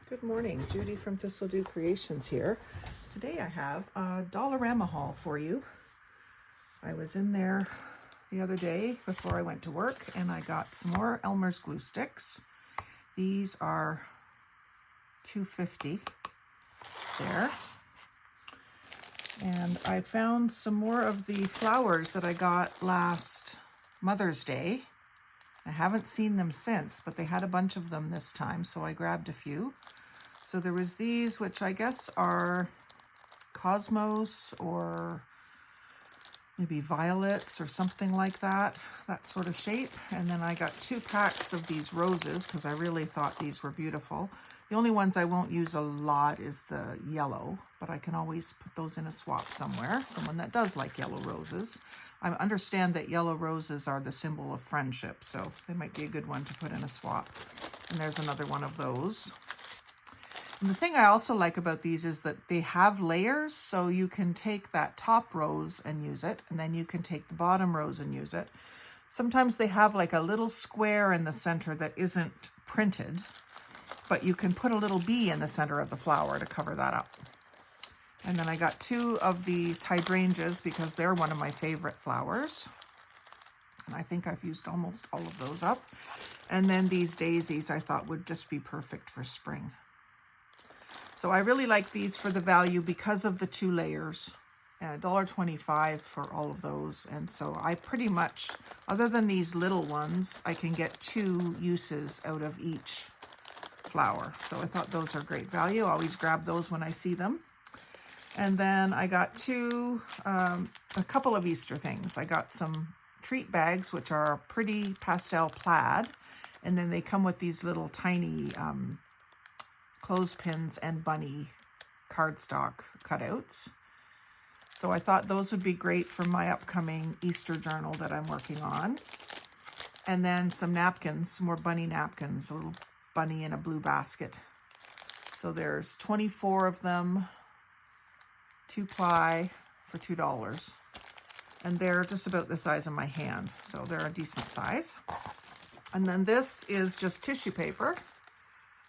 Good morning, Judy from Thistledew Creations here. Today I have a Dollarama haul for you. I was in there the other day before I went to work and I got some more Elmer's glue sticks. These are $2.50 there. And I found some more of the flowers that I got last Mother's Day. I haven't seen them since, but they had a bunch of them this time, so I grabbed a few. So there was these, which I guess are cosmos or maybe violets or something like that sort of shape. And then I got 2 packs of these roses because I really thought these were beautiful. The only ones I won't use a lot is the yellow, but I can always put those in a swap somewhere. Someone that does like yellow roses. I understand that yellow roses are the symbol of friendship, so they might be a good one to put in a swap. And there's another one of those. And the thing I also like about these is that they have layers, so you can take that top rose and use it, and then you can take the bottom rose and use it. Sometimes they have like a little square in the center that isn't printed, but you can put a little bee in the center of the flower to cover that up. And then I got 2 of these hydrangeas because they're one of my favorite flowers. And I think I've used almost all of those up. And then these daisies I thought would just be perfect for spring. So I really like these for the value because of the 2 layers. $1.25 for all of those. And so I pretty much, other than these little ones, I can get 2 uses out of each flower. So I thought those are great value. I always grab those when I see them. And then I got a couple of Easter things. I got some treat bags, which are pretty pastel plaid. And then they come with these little tiny clothespins and bunny cardstock cutouts. So I thought those would be great for my upcoming Easter journal that I'm working on. And then some napkins, some more bunny napkins, a little bunny in a blue basket. So there's 24 of them, 2-ply for $2. And they're just about the size of my hand, so they're a decent size. And then this is just tissue paper.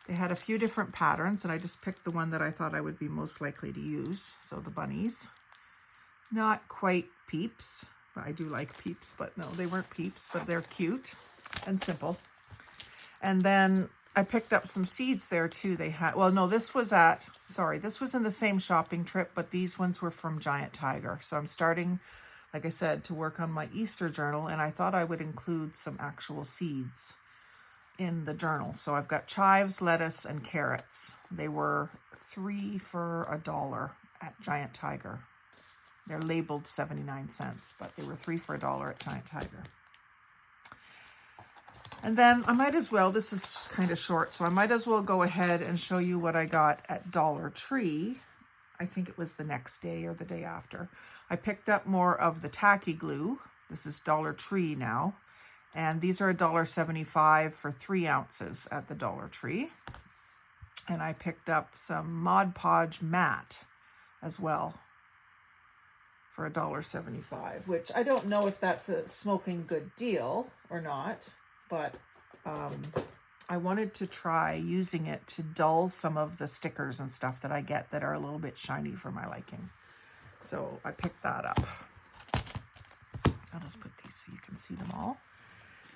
They had a few different patterns, and I just picked the one that I thought I would be most likely to use. So the bunnies. Not quite peeps, but I do like peeps, but no, they weren't peeps, but they're cute and simple. And then I picked up some seeds there too. They had, well, no, this was in the same shopping trip, but these ones were from Giant Tiger. So I'm starting, like I said, to work on my Easter journal, and I thought I would include some actual seeds in the journal. So I've got chives, lettuce, and carrots. They were 3 for $1 at Giant Tiger. They're labeled 79 cents, but they were 3 for $1 at Giant Tiger. And then I might as well, this is kind of short, so I might as well go ahead and show you what I got at Dollar Tree. I think it was the next day or the day after. I picked up more of the tacky glue. This is Dollar Tree now. And these are $1.75 for 3 ounces at the Dollar Tree. And I picked up some Mod Podge matte as well for $1.75, which I don't know if that's a smoking good deal or not, but I wanted to try using it to dull some of the stickers and stuff that I get that are a little bit shiny for my liking. So I picked that up. I'll just put these so you can see them all.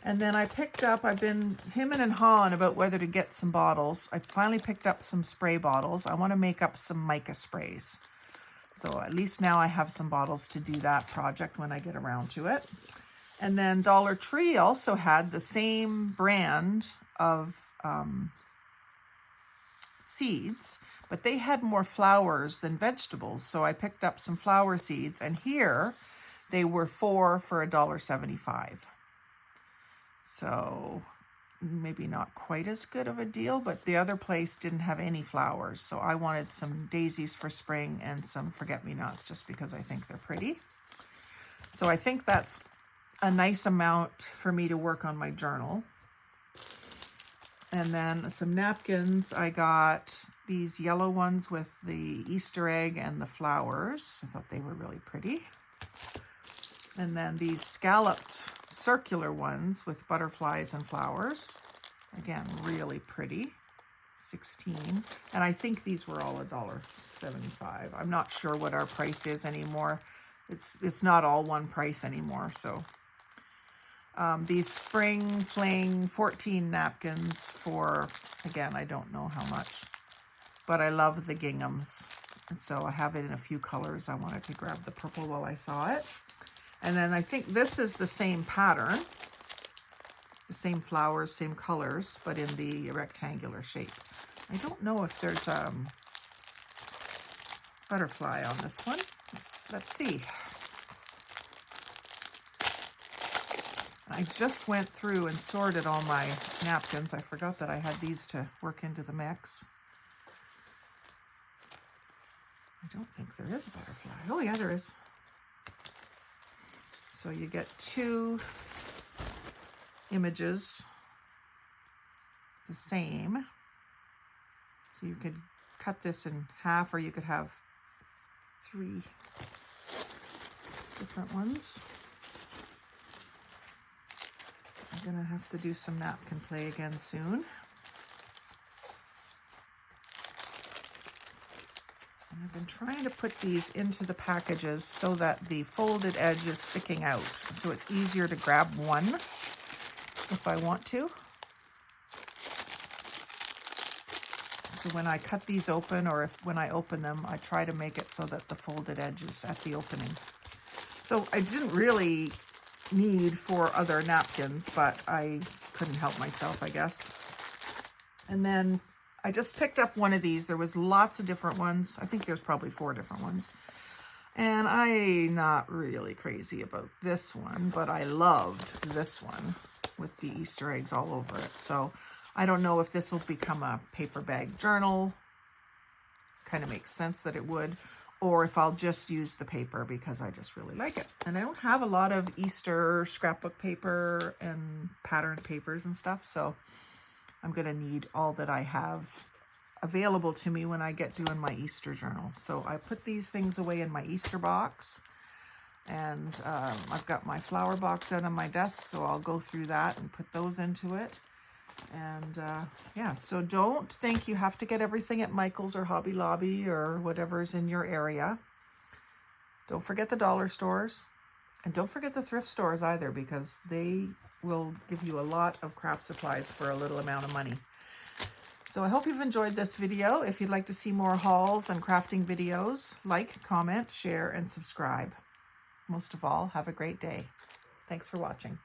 And then I picked up, I've been hemming and hawing about whether to get some bottles. I finally picked up some spray bottles. I want to make up some mica sprays. So at least now I have some bottles to do that project when I get around to it. And then Dollar Tree also had the same brand of seeds, but they had more flowers than vegetables. So I picked up some flower seeds, and here they were 4 for $1.75. So maybe not quite as good of a deal, but the other place didn't have any flowers. So I wanted some daisies for spring and some forget-me-nots just because I think they're pretty. So I think that's a nice amount for me to work on my journal. And then some napkins. I got these yellow ones with the Easter egg and the flowers. I thought they were really pretty. And then these scalloped circular ones with butterflies and flowers. Again, really pretty. 16. And I think these were all $1.75. I'm not sure what our price is anymore. It's not all one price anymore. So these Spring Fling 14 napkins for, again, I don't know how much, but I love the ginghams. And so I have it in a few colors. I wanted to grab the purple while I saw it. And then I think this is the same pattern, the same flowers, same colors, but in the rectangular shape. I don't know if there's a butterfly on this one. Let's see. I just went through and sorted all my napkins. I forgot that I had these to work into the mix. I don't think there is a butterfly. Oh yeah, there is. So you get 2 images the same. So you could cut this in half, or you could have 3 different ones. I'm gonna have to do some napkin play again soon. And I've been trying to put these into the packages so that the folded edge is sticking out, so it's easier to grab one if I want to. So when I cut these open, or when I open them, I try to make it so that the folded edge is at the opening. So I didn't really need 4 other napkins, but I couldn't help myself, I guess. And then I just picked up one of these. There was lots of different ones. I think there's probably 4 different ones. And I'm not really crazy about this one, but I loved this one with the Easter eggs all over it. So I don't know if this will become a paper bag journal. Kind of makes sense that it would. Or if I'll just use the paper because I just really like it. And I don't have a lot of Easter scrapbook paper and patterned papers and stuff. So I'm going to need all that I have available to me when I get doing my Easter journal. So I put these things away in my Easter box. And I've got my flower box out on my desk, so I'll go through that and put those into it. And yeah, so don't think you have to get everything at Michael's or Hobby Lobby or whatever's in your area. Don't forget the dollar stores. And don't forget the thrift stores either, because they will give you a lot of craft supplies for a little amount of money. So I hope you've enjoyed this video. If you'd like to see more hauls and crafting videos, like, comment, share, and subscribe. Most of all, have a great day. Thanks for watching.